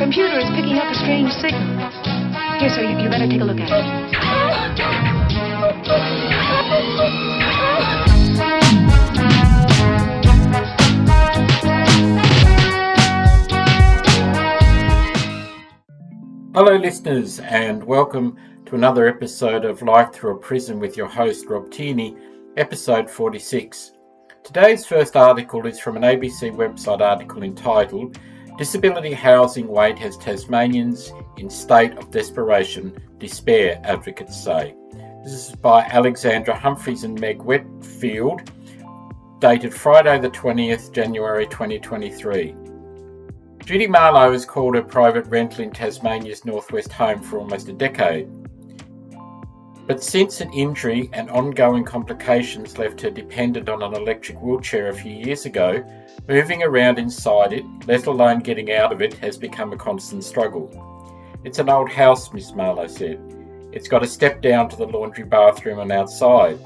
computer is picking up a strange signal. Here, sir, you better take a look at it. Hello listeners, and welcome to another episode of Life Through a Prism with your host Rob Tierney, episode 46. Today's first article is from an ABC website article entitled Disability Housing Wait Has Tasmanians in State of Desperation, Despair, Advocates Say. This is by Alexandra Humphreys and Meg Wetfield, dated Friday the 20th January 2023. Judy Marlowe has called her private rental in Tasmania's northwest home for almost a decade. But since an injury and ongoing complications left her dependent on an electric wheelchair a few years ago, moving around inside it, let alone getting out of it, has become a constant struggle. It's an old house, Miss Marlowe said. It's got a step down to the laundry bathroom and outside.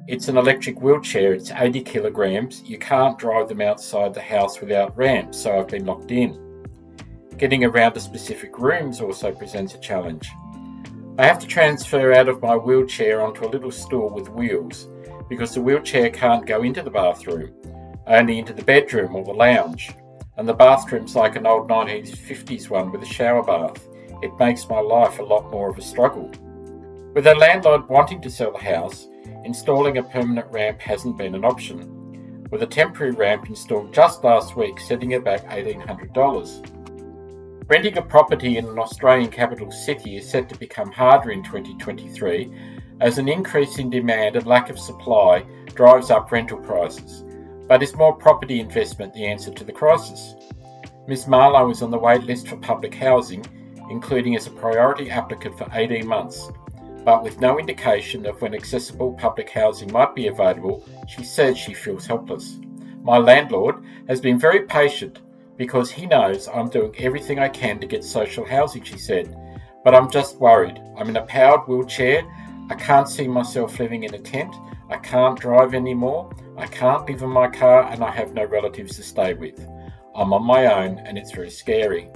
It's an electric wheelchair, it's 80 kilograms. You can't drive them outside the house without ramps, so I've been locked in. Getting around to specific rooms also presents a challenge. I have to transfer out of my wheelchair onto a little stool with wheels because the wheelchair can't go into the bathroom, only into the bedroom or the lounge. And the bathroom's like an old 1950s one with a shower bath. It makes my life a lot more of a struggle. With a landlord wanting to sell the house, installing a permanent ramp hasn't been an option, with a temporary ramp installed just last week setting it back $1,800. Renting a property in an Australian capital city is set to become harder in 2023 as an increase in demand and lack of supply drives up rental prices. But is more property investment the answer to the crisis? Ms Marlowe is on the wait list for public housing, including as a priority applicant for 18 months. But with no indication of when accessible public housing might be available, she says she feels helpless. My landlord has been very patient because he knows I'm doing everything I can to get social housing, she said. But I'm just worried. I'm in a powered wheelchair. I can't see myself living in a tent. I can't drive anymore. I can't live in my car, and I have no relatives to stay with. I'm on my own, and it's very scary.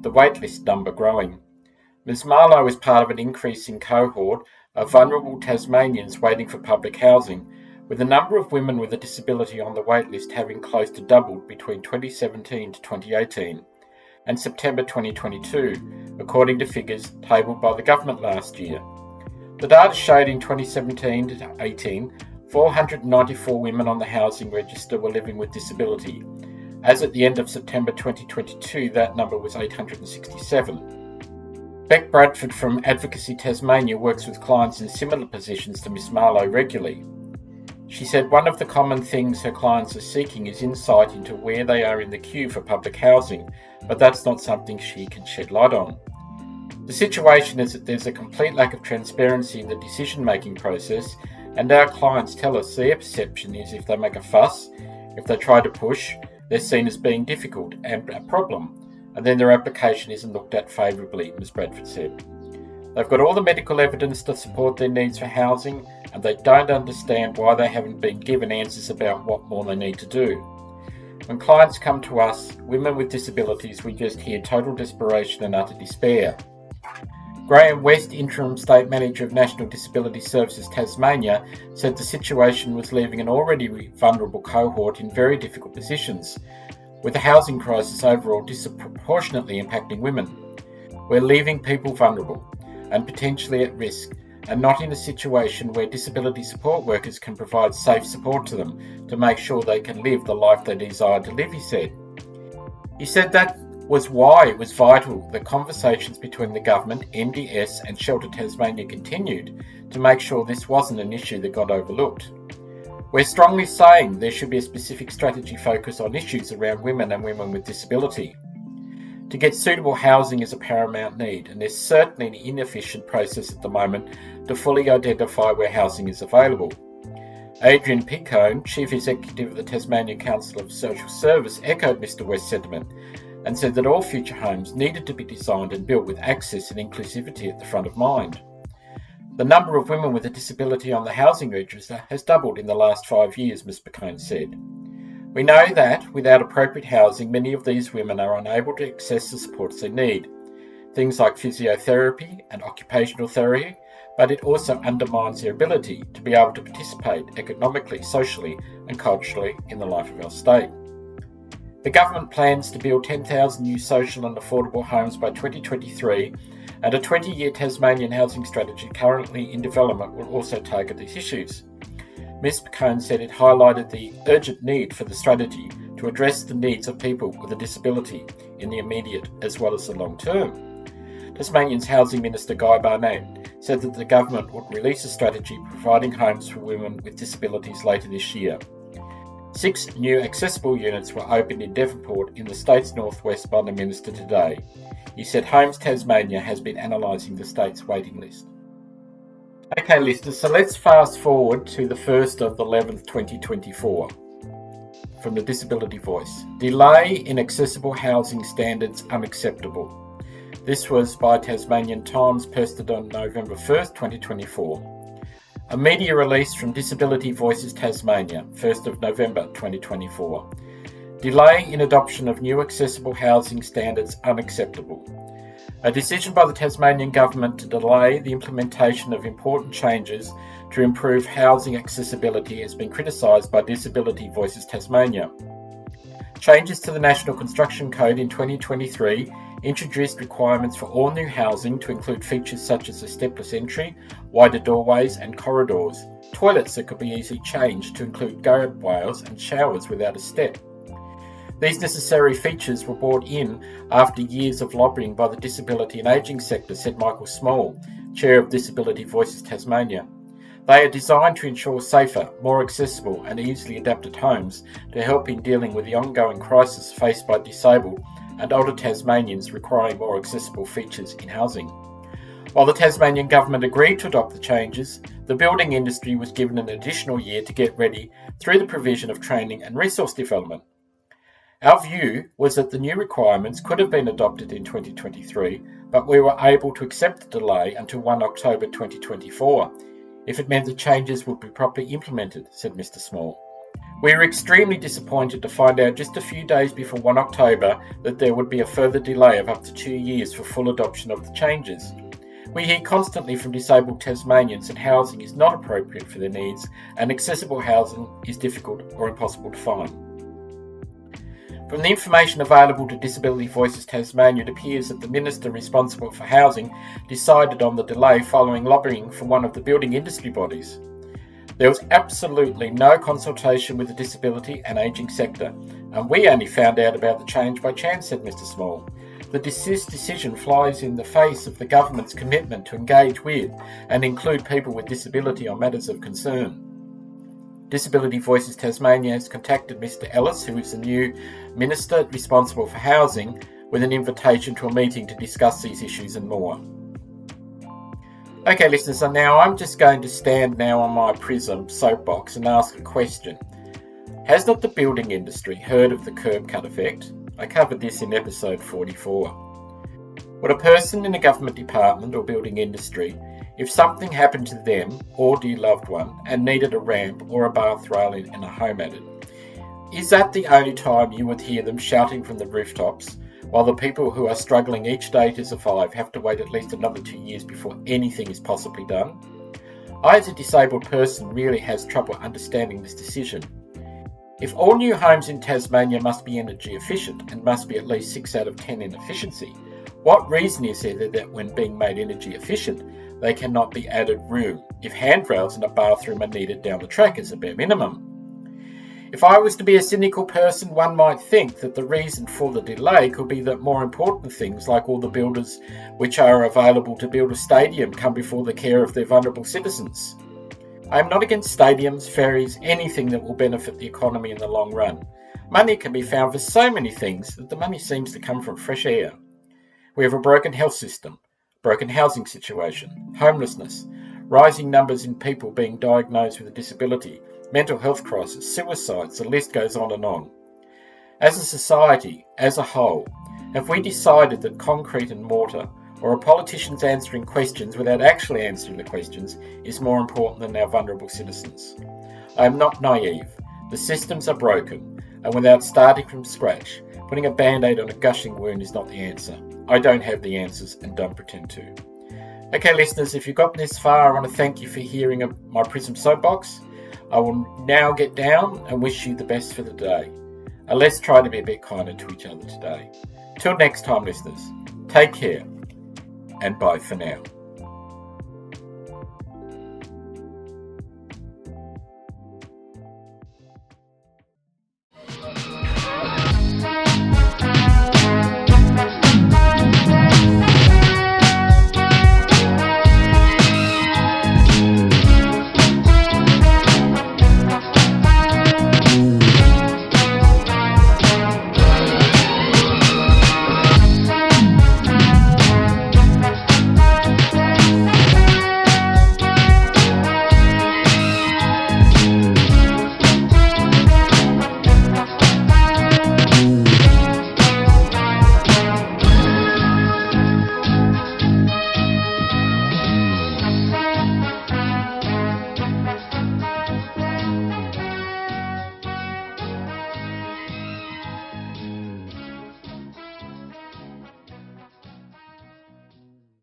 The waitlist number growing. Ms Marlowe is part of an increasing cohort of vulnerable Tasmanians waiting for public housing, with the number of women with a disability on the waitlist having close to doubled between 2017 to 2018 and September 2022, according to figures tabled by the government last year. The data showed in 2017 to 18, 494 women on the housing register were living with disability. As at the end of September 2022, that number was 867. Beck Bradford from Advocacy Tasmania works with clients in similar positions to Ms Marlowe regularly. She said one of the common things her clients are seeking is insight into where they are in the queue for public housing, but that's not something she can shed light on. The situation is that there's a complete lack of transparency in the decision-making process, and our clients tell us their perception is if they make a fuss, if they try to push, they're seen as being difficult and a problem, and then their application isn't looked at favourably, Ms Bradford said. They've got all the medical evidence to support their needs for housing, and they don't understand why they haven't been given answers about what more they need to do. When clients come to us, women with disabilities, we just hear total desperation and utter despair. Graham West, Interim State Manager of National Disability Services Tasmania, said the situation was leaving an already vulnerable cohort in very difficult positions, with the housing crisis overall disproportionately impacting women. We're leaving people vulnerable and potentially at risk, and not in a situation where disability support workers can provide safe support to them to make sure they can live the life they desire to live, he said. He said that was why it was vital that conversations between the government, MDS and Shelter Tasmania continued to make sure this wasn't an issue that got overlooked. We're strongly saying there should be a specific strategy focus on issues around women and women with disability. To get suitable housing is a paramount need, and there's certainly an inefficient process at the moment to fully identify where housing is available. Adrian Picone, Chief Executive of the Tasmanian Council of Social Service, echoed Mr West's sentiment and said that all future homes needed to be designed and built with access and inclusivity at the front of mind. The number of women with a disability on the housing register has doubled in the last 5 years, Ms Picone said. We know that, without appropriate housing, many of these women are unable to access the supports they need, things like physiotherapy and occupational therapy, but it also undermines their ability to be able to participate economically, socially and culturally in the life of our state. The government plans to build 10,000 new social and affordable homes by 2023, and a 20-year Tasmanian housing strategy currently in development will also target these issues. Ms McCone said it highlighted the urgent need for the strategy to address the needs of people with a disability in the immediate as well as the long term. Tasmanian's Housing Minister Guy Barnett said that the government would release a strategy providing homes for women with disabilities later this year. 6 new accessible units were opened in Devonport in the state's northwest by the minister today. He said Homes Tasmania has been analysing the state's waiting list. Okay, listeners, so let's fast forward to the 1st of the 11th, 2024. From the Disability Voice. Delay in accessible housing standards unacceptable. This was by Tasmanian Times, posted on November 1st, 2024. A media release from Disability Voices Tasmania, 1st of November 2024. Delay in adoption of new accessible housing standards unacceptable. A decision by the Tasmanian Government to delay the implementation of important changes to improve housing accessibility has been criticised by Disability Voices Tasmania. Changes to the National Construction Code in 2023 introduced requirements for all new housing to include features such as a stepless entry, wider doorways and corridors, toilets that could be easily changed to include guard rails and showers without a step. These necessary features were brought in after years of lobbying by the disability and ageing sector, said Michael Small, Chair of Disability Voices Tasmania. They are designed to ensure safer, more accessible and easily adapted homes to help in dealing with the ongoing crisis faced by disabled and older Tasmanians requiring more accessible features in housing. While the Tasmanian Government agreed to adopt the changes, the building industry was given an additional year to get ready through the provision of training and resource development. Our view was that the new requirements could have been adopted in 2023, but we were able to accept the delay until 1 October 2024, if it meant the changes would be properly implemented, said Mr Small. We were extremely disappointed to find out just a few days before 1 October that there would be a further delay of up to 2 years for full adoption of the changes. We hear constantly from disabled Tasmanians that housing is not appropriate for their needs and accessible housing is difficult or impossible to find. From the information available to Disability Voices Tasmania, it appears that the Minister responsible for housing decided on the delay following lobbying from one of the building industry bodies. There was absolutely no consultation with the disability and ageing sector, and we only found out about the change by chance, said Mr Small. The decision flies in the face of the government's commitment to engage with and include people with disability on matters of concern. Disability Voices Tasmania has contacted Mr Ellis, who is the new Minister responsible for housing, with an invitation to a meeting to discuss these issues and more. Okay, listeners, so now I'm just going to stand now on my Prism soapbox and ask a question. Has not the building industry heard of the curb cut effect? I covered this in episode 44. Would a person in a government department or building industry, if something happened to them or dear loved one and needed a ramp or a bath rail in a home added, is that the only time you would hear them shouting from the rooftops, while the people who are struggling each day to survive have to wait at least another 2 years before anything is possibly done? I, as a disabled person, really has trouble understanding this decision. If all new homes in Tasmania must be energy efficient and must be at least 6 out of 10 in efficiency, what reason is there that when being made energy efficient, they cannot be added room if handrails and a bathroom are needed down the track as a bare minimum? If I was to be a cynical person, one might think that the reason for the delay could be that more important things like all the builders which are available to build a stadium come before the care of their vulnerable citizens. I am not against stadiums, ferries, anything that will benefit the economy in the long run. Money can be found for so many things that the money seems to come from fresh air. We have a broken health system, broken housing situation, homelessness, rising numbers in people being diagnosed with a disability, mental health crisis, suicides, the list goes on and on. As a society, as a whole, have we decided that concrete and mortar, or a politicians answering questions without actually answering the questions, is more important than our vulnerable citizens? I am not naive. The systems are broken. and without starting from scratch. Putting a band-aid on a gushing wound is not the answer. I don't have the answers and don't pretend to. Okay, listeners, if you've gotten this far, I want to thank you for hearing my Prism Soapbox. I will now get down and wish you the best for the day. And let's try to be a bit kinder to each other today. Till next time, listeners, take care and bye for now.